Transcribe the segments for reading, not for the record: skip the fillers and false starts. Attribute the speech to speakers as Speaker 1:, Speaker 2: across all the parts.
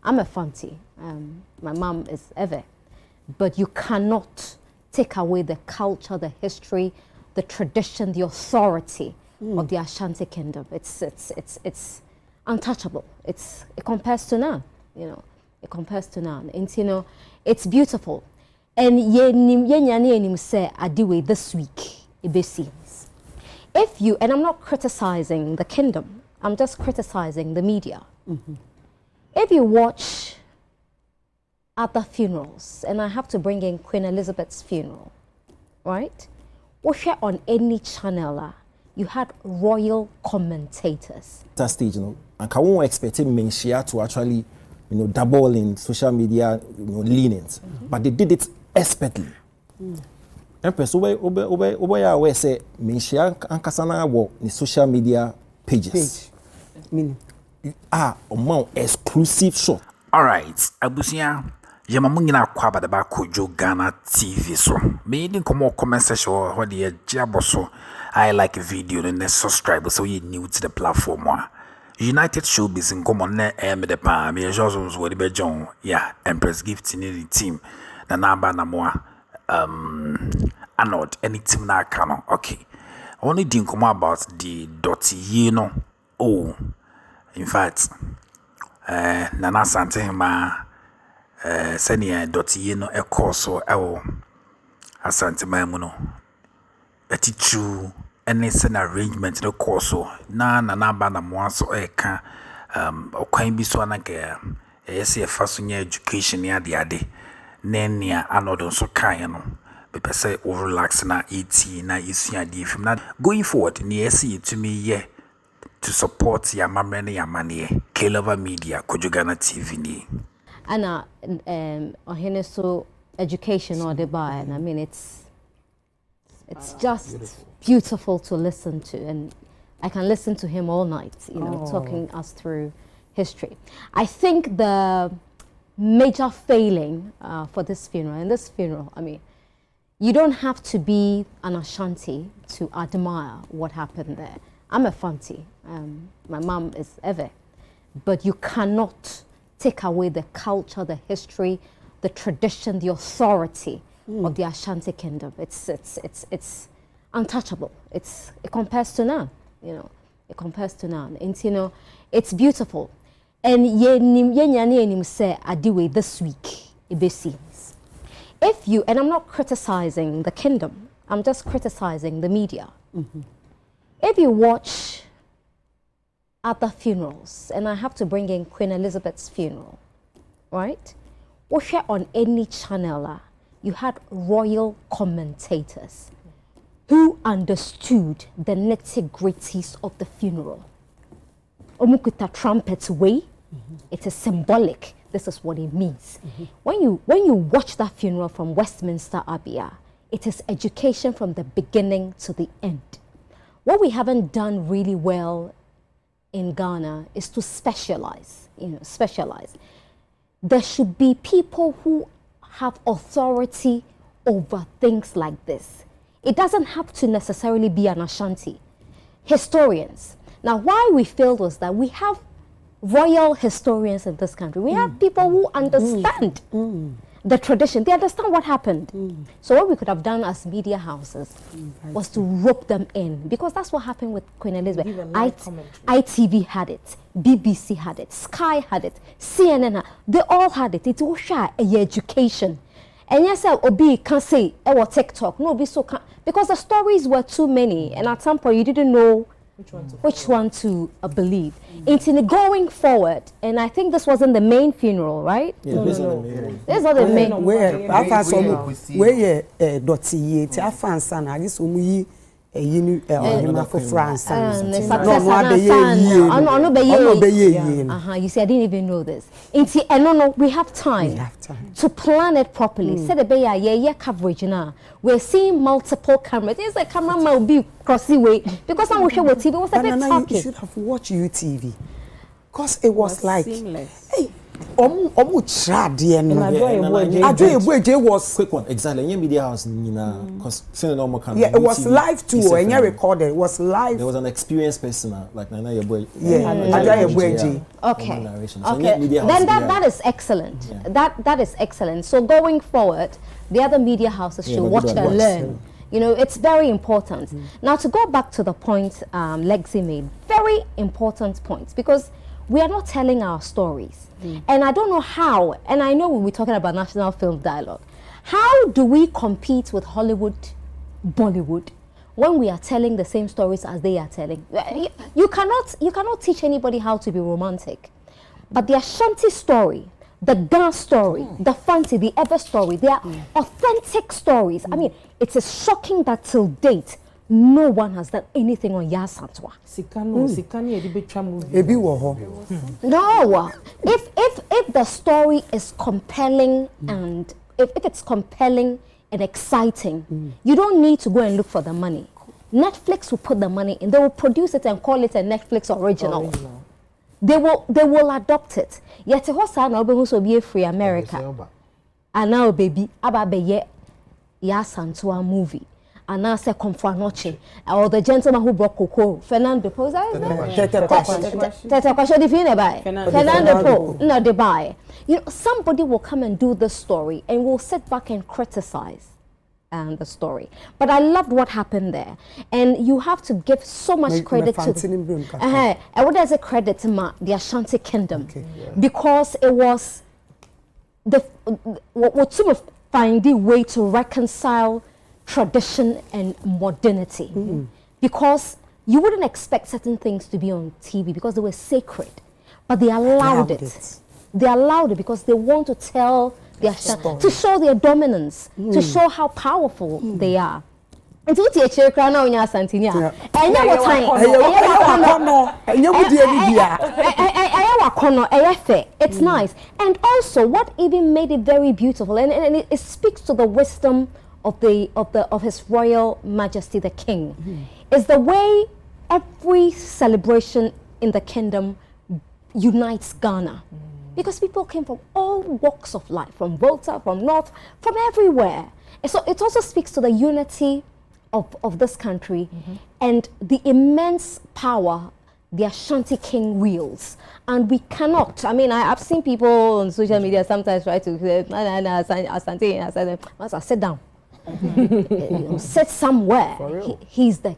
Speaker 1: I'm a Fanti. My mom is Eve. But you cannot take away the culture, the history, the tradition, the authority of the Ashanti kingdom. It's untouchable. It compares to none, you know. It compares to none. And you know, it's beautiful. And ye say adiwe this week, if you, and I'm not criticizing the kingdom, I'm just criticizing the media. If you watch other funerals, and I have to bring in Queen Elizabeth's funeral, right? Or share on any channel, you had royal commentators.
Speaker 2: That stage, you know, and I won't expect Menshia to actually, you know, double in social media, you know, leanings, but they did it expertly. Empress, we say Menshia and Kasana wo in social media pages.
Speaker 3: Meaning,
Speaker 2: amount exclusive shot.
Speaker 4: All right, Abusia. Yamamungina kwaba da ba kojo Ghana TV so. Me didn't come more comment section or the jabo so. I like a video and then subscribe so you new to the platform. United Showbiz in common ne the pa me Jones wo be John. Yeah, Empress gift in the team. Na namba Anamoah Anold any team na kano. Okay. Only didn't come about the Dɔte you know. Oh. In fact, Nana Asantehemaa senior Dɔte no a course or Asantehemaa no a teacher and it's an arrangement no course na Anamoah so or can be so an say a first education near the ade nenia Anold so kayano but say over relax na ET na isi ade from that going forward near see to me yeah to support your mamrene your money K-Lover Media Kojo Ghana TV ni
Speaker 1: Anna so education or the buy, and I mean it's just beautiful to listen to, and I can listen to him all night, you know, talking us through history. I think the major failing for this funeral, I mean, you don't have to be an Ashanti to admire what happened there. I'm a Fanti. My mom is Eve. But you cannot take away the culture, the history, the tradition, the authority of the Ashanti kingdom. It's untouchable. It compares to none, you know. It compares to none. And you know, it's beautiful. And ye say adiwe this week, if you, and I'm not criticizing the kingdom, I'm just criticizing the media. If you watch other funerals, and I have to bring in Queen Elizabeth's funeral, right? Or share on any channel, you had royal commentators who understood the nitty-gritties of the funeral. Omukuta trumpets way, it is symbolic. This is what it means. When you watch that funeral from Westminster Abbey, it is education from the beginning to the end. What we haven't done really well in Ghana is to specialize, you know, specialize. There should be people who have authority over things like this. It doesn't have to necessarily be an Ashanti. Historians. Now, why we failed was that we have royal historians in this country. We have people who understand the tradition. They understand what happened. So what we could have done as media houses was to rope them in, because that's what happened with Queen Elizabeth. ITV had it, BBC had it, Sky had it, CNN, they all had it. It was a education. And yes, Obi can say, TikTok, no, be so can, because the stories were too many, and at some point you didn't know which one to believe. It's in going forward, and I think this wasn't the main funeral, right?
Speaker 2: Yeah,
Speaker 1: This is not the main.
Speaker 3: Where I found some where Dɔte I found some. I guess we for France.
Speaker 1: You see, I didn't even know this. No, we have time to plan it properly. Say the coverage now. We're seeing multiple cameras. There's a cameraman will be crossing way because I'm watching what TV was a bit talking.
Speaker 3: You should have watched UTV, because it was like,
Speaker 5: seamless.
Speaker 3: Hey, Omu trade no. Ajoye was
Speaker 2: quick one. Exactly. Any media house, because
Speaker 3: yeah, it was live too. And recorded. It was live.
Speaker 2: There was an experienced person like Nana Yeboye.
Speaker 3: Yeah, Ajoye.
Speaker 1: Okay. Then that is excellent. Yeah. That is excellent. So going forward, the other media houses should watch and learn. You know, it's very important. Now, to go back to the point Lexi made, very important points, because we are not telling our stories. And I don't know how, and I know when we're talking about National Film Dialogue, how do we compete with Hollywood, Bollywood, when we are telling the same stories as they are telling? You cannot teach anybody how to be romantic. But the Ashanti story, the Ga story, the Fanti, the Ever story, they are authentic stories. I mean, it is shocking that till date, no one has done anything on Asante. No, if the story is compelling and if it's compelling and exciting, you don't need to go and look for the money. Netflix will put the money in. They will produce it and call it a Netflix original. They will adopt it. Yet a horse will be a free America. And now baby, ababe Asante movie. And now say Confranoche or the gentleman who brought cocoa, Fernando Poe. Fernando Poe, no they buy. You know, somebody will come and do the story and will sit back and criticize the story. But I loved what happened there, and you have to give so much credit to and what does it credit to the Ashanti Kingdom, because it was what sort of find a way to reconcile tradition and modernity, because you wouldn't expect certain things to be on TV because they were sacred, but they allowed it. They allowed it because they want to tell their to show their dominance, to show how powerful they are. And to teach you crown on your Asante, and it's nice. And also, what even made it very beautiful, and it speaks to the wisdom of His Royal Majesty the King, is the way every celebration in the kingdom unites Ghana. Because people came from all walks of life, from Volta, from North, from everywhere. And so it also speaks to the unity of this country and the immense power the Ashanti King wields. And we cannot, I mean, I've seen people on social media sometimes try to say, Asante, sit down. Sit somewhere. He's the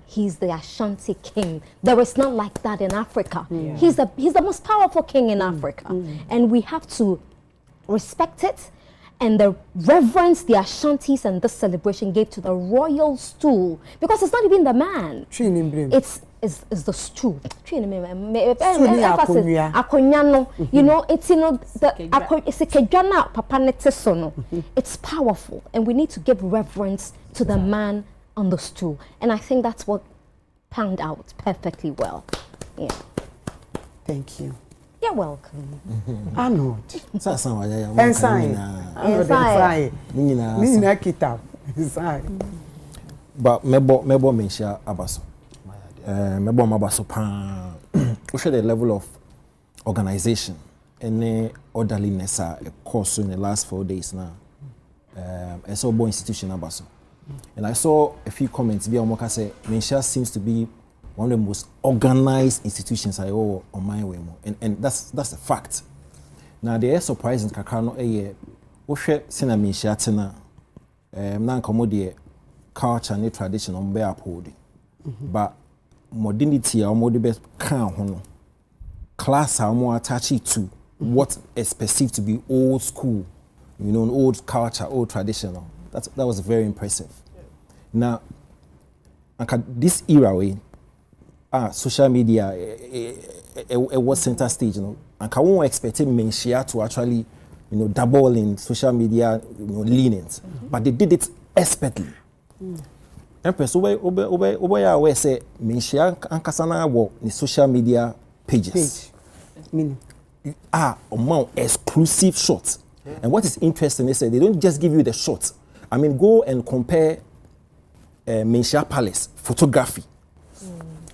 Speaker 1: Ashanti King. There is not like that in Africa. He's the most powerful king in Africa, and we have to respect it and the reverence the Ashantis and this celebration gave to the royal stool, because it's not even the man. It's the stool. You know, it's it's powerful, and we need to give reverence to the man on the stool, and I think that's what panned out perfectly well. Yeah.
Speaker 3: Thank you.
Speaker 1: You're welcome.
Speaker 3: Anold.
Speaker 2: But mebo mention abaso. Mebo mabaso pa. We share the level of organization and orderliness a course in the last 4 days now. And so bo institution abaso. And I saw a few comments. Bia Omoka say Mensha seems to be one of the most organized institutions I owe on my way, and that's a fact. Now they are surprising kakano Oshe sena Mensha na nkomo culture and tradition on be uphold. But modernity or more the best can hono. Class are more attached to what is perceived to be old school, you know, old culture, old traditional. That was very impressive. Now, this era way, social media, it was center stage, you know, and I won't expect Mensha to actually, you know, double in social media, you know, leanings, but they did it expertly. Empress, we say Mensha ankasana wo the social media pages. Among exclusive shots. And what is interesting is that they don't just give you the shots. I mean, go and compare Mensha Palace photography.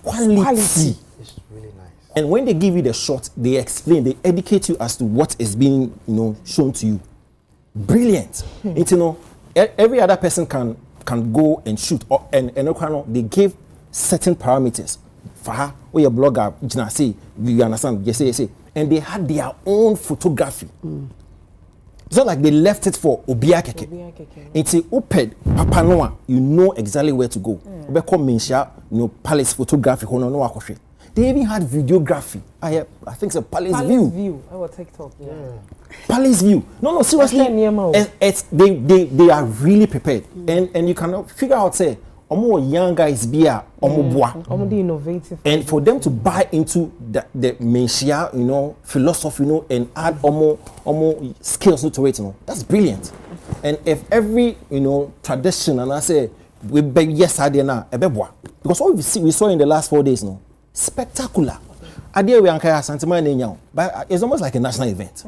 Speaker 2: Quality. It's really nice. And when they give you the shot, they explain, they educate you as to what is being, shown to you. Brilliant. Every other person can go and shoot, and they give certain parameters. For her, or your blogger, you understand? You say, and they had their own photography. It's not like they left it for Obiakeke. It's a open Papa Noah. You know exactly where to go. Palace photography. They even had videography. I think it's a Palace View.
Speaker 5: I will TikTok. Yeah.
Speaker 2: Palace View. No, seriously. They are really prepared, and you cannot figure out say. Young guys be
Speaker 5: innovative,
Speaker 2: and for them to buy into the Menshia, philosophy, and add skills to it, that's brilliant. And if every tradition, and I say we beg yes I now because what we saw in the last 4 days, spectacular. Idea we anka Asantehemaa but it's almost like a national event.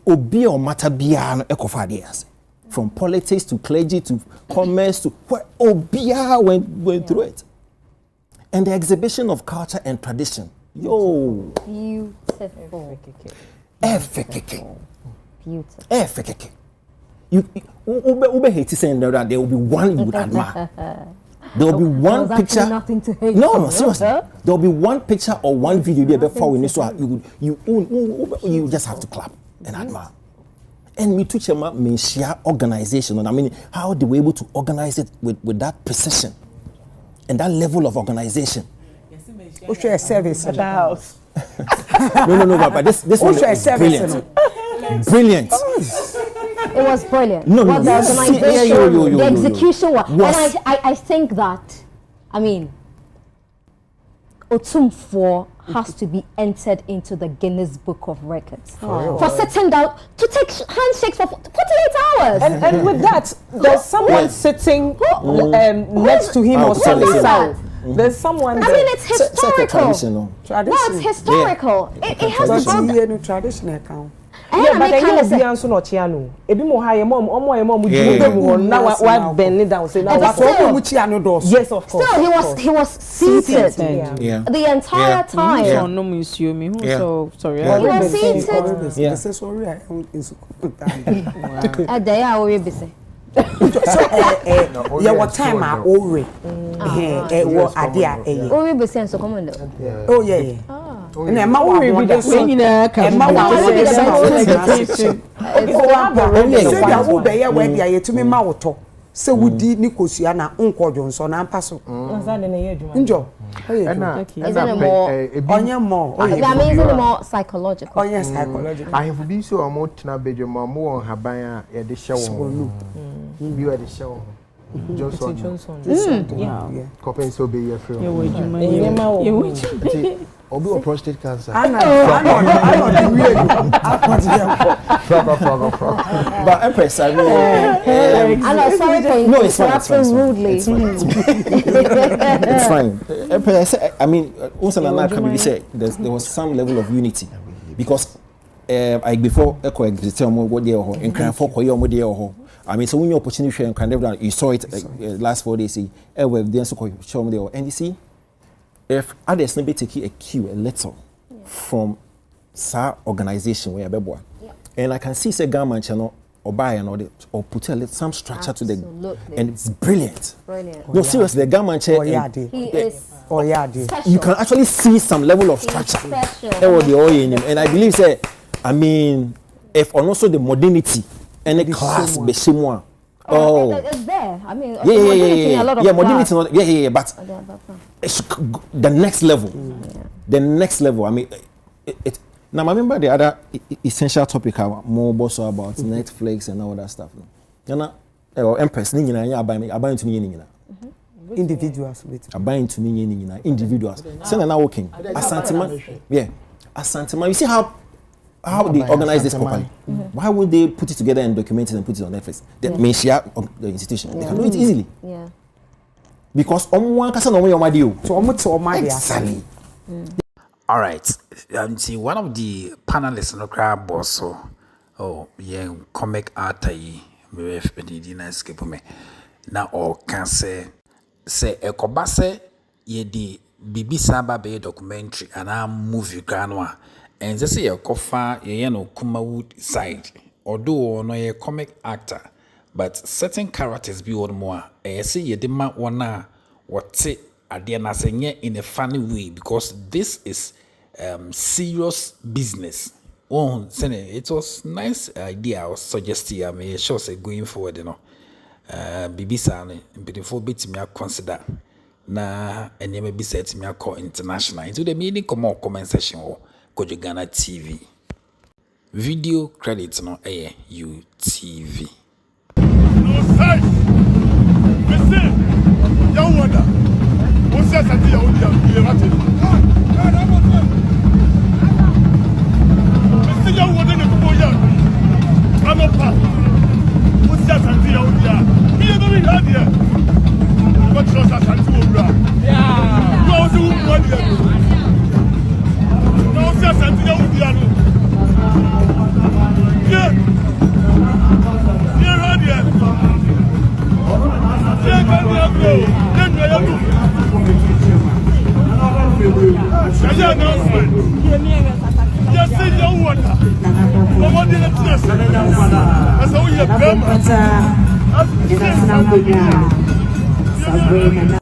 Speaker 2: Obi or matter bia ekofa from politics to clergy to commerce to where Obia went through it. And the exhibition of culture and tradition.
Speaker 1: Beautiful.
Speaker 2: Beautiful. You hate saying that there will be one you would admire. There will be one picture.
Speaker 1: Nothing to hate.
Speaker 2: No, seriously. There will be one picture or one video before we need to you just have to clap and admire. And me teach them share organization, and I mean how they were able to organize it with that precision and that level of organization.
Speaker 3: What's your service
Speaker 5: at the house?
Speaker 2: No, but this one is brilliant. Brilliant.
Speaker 1: It was brilliant.
Speaker 2: No,
Speaker 1: what the organization, the execution was. And I think that, I mean, Otumfuo has to be entered into the Guinness Book of Records for sitting down to take handshakes for 48 hours.
Speaker 5: And with that, there's someone sitting next to him or something. There's someone.
Speaker 1: I mean, it's historical.
Speaker 3: Tradition.
Speaker 1: No, it's historical. It has to be
Speaker 3: a traditional account.
Speaker 5: Yeah, but I know be answer not chiano. Ebi mo ha mom, now why bend down say now yes, of course.
Speaker 1: Still he was seated.
Speaker 2: Yeah.
Speaker 1: The entire time.
Speaker 6: So no monsieur me so sorry.
Speaker 1: He was seated.
Speaker 3: This is sorry I in school.
Speaker 1: They are already busy.
Speaker 3: So yeah, what time are already what idea
Speaker 1: already busy and so come
Speaker 3: oh yeah. And Emma will be the same. Emma will be the same. So we did Nikosiana, Uncle Johnson, and Paso. Enjoy.
Speaker 1: Is it more psychological?
Speaker 3: Oh, yes, psychological.
Speaker 7: I have been so more to bedroom more Habaya at the show. You at the show. Johnson.
Speaker 5: Yeah.
Speaker 7: Copy so be your friend. Or do a prostate cancer.
Speaker 3: I know.
Speaker 2: But Empress, I mean,
Speaker 1: I'm sorry for interrupting rudely.
Speaker 2: It's fine. Empress, I mean, also and I can say there was some level of unity because I before Echo existed what they are in Cran for Koyo. I mean, so when your opportunity and kind you saw it last 4 days, then so show me and you see. If others maybe take a cue a little from SAR organization where and I can see say government channel or buy or put a little some structure to the and it's brilliant. No, seriously, the government chair you can actually see some level of structure. And I believe say, I mean, if and also the modernity and the class beshimwa.
Speaker 1: Oh, it's there. I mean,
Speaker 2: modernity, but the next level, the next level. I mean, now I remember the other essential topic more also about Netflix and all that stuff. Empress, I buy into me.
Speaker 3: Individuals,
Speaker 2: I buy into me. Individuals. Send now working. Asante, yeah, Asante. You see how they organize this properly. Why would they put it together and document it and put it on Netflix? They share the institution. They can do it easily.
Speaker 1: Yeah.
Speaker 2: Because one person on your deal.
Speaker 3: Exactly.
Speaker 4: All right. See, one of the panelists no crab boss comic art escape me. Now or can say ekobase ye di bibi saba be documentary and a movie granwa and just say kofa ye no Kumawood side although no ye comic actor but certain characters be one more say ye de ma one what say ade na say in a funny way because this is serious business. Oh, it was nice idea I was suggesting. I mean, sure say going forward, you know. Bibi Sane, before bit me consider na and you may be set me call international into the meeting come on comment section or Kojo Ghana TV. Video credits no UTV.
Speaker 8: No sight. Listen, young wonder. What's that? I tell you, listen, young wonder, the boy, Anamoah. What's that? I tell you, me and the here. What was Asante? Yeah. No, so what? No, Asante, yeah. Yeah, right here. Yeah, go. Yes, young wonder. What did it say? That's how you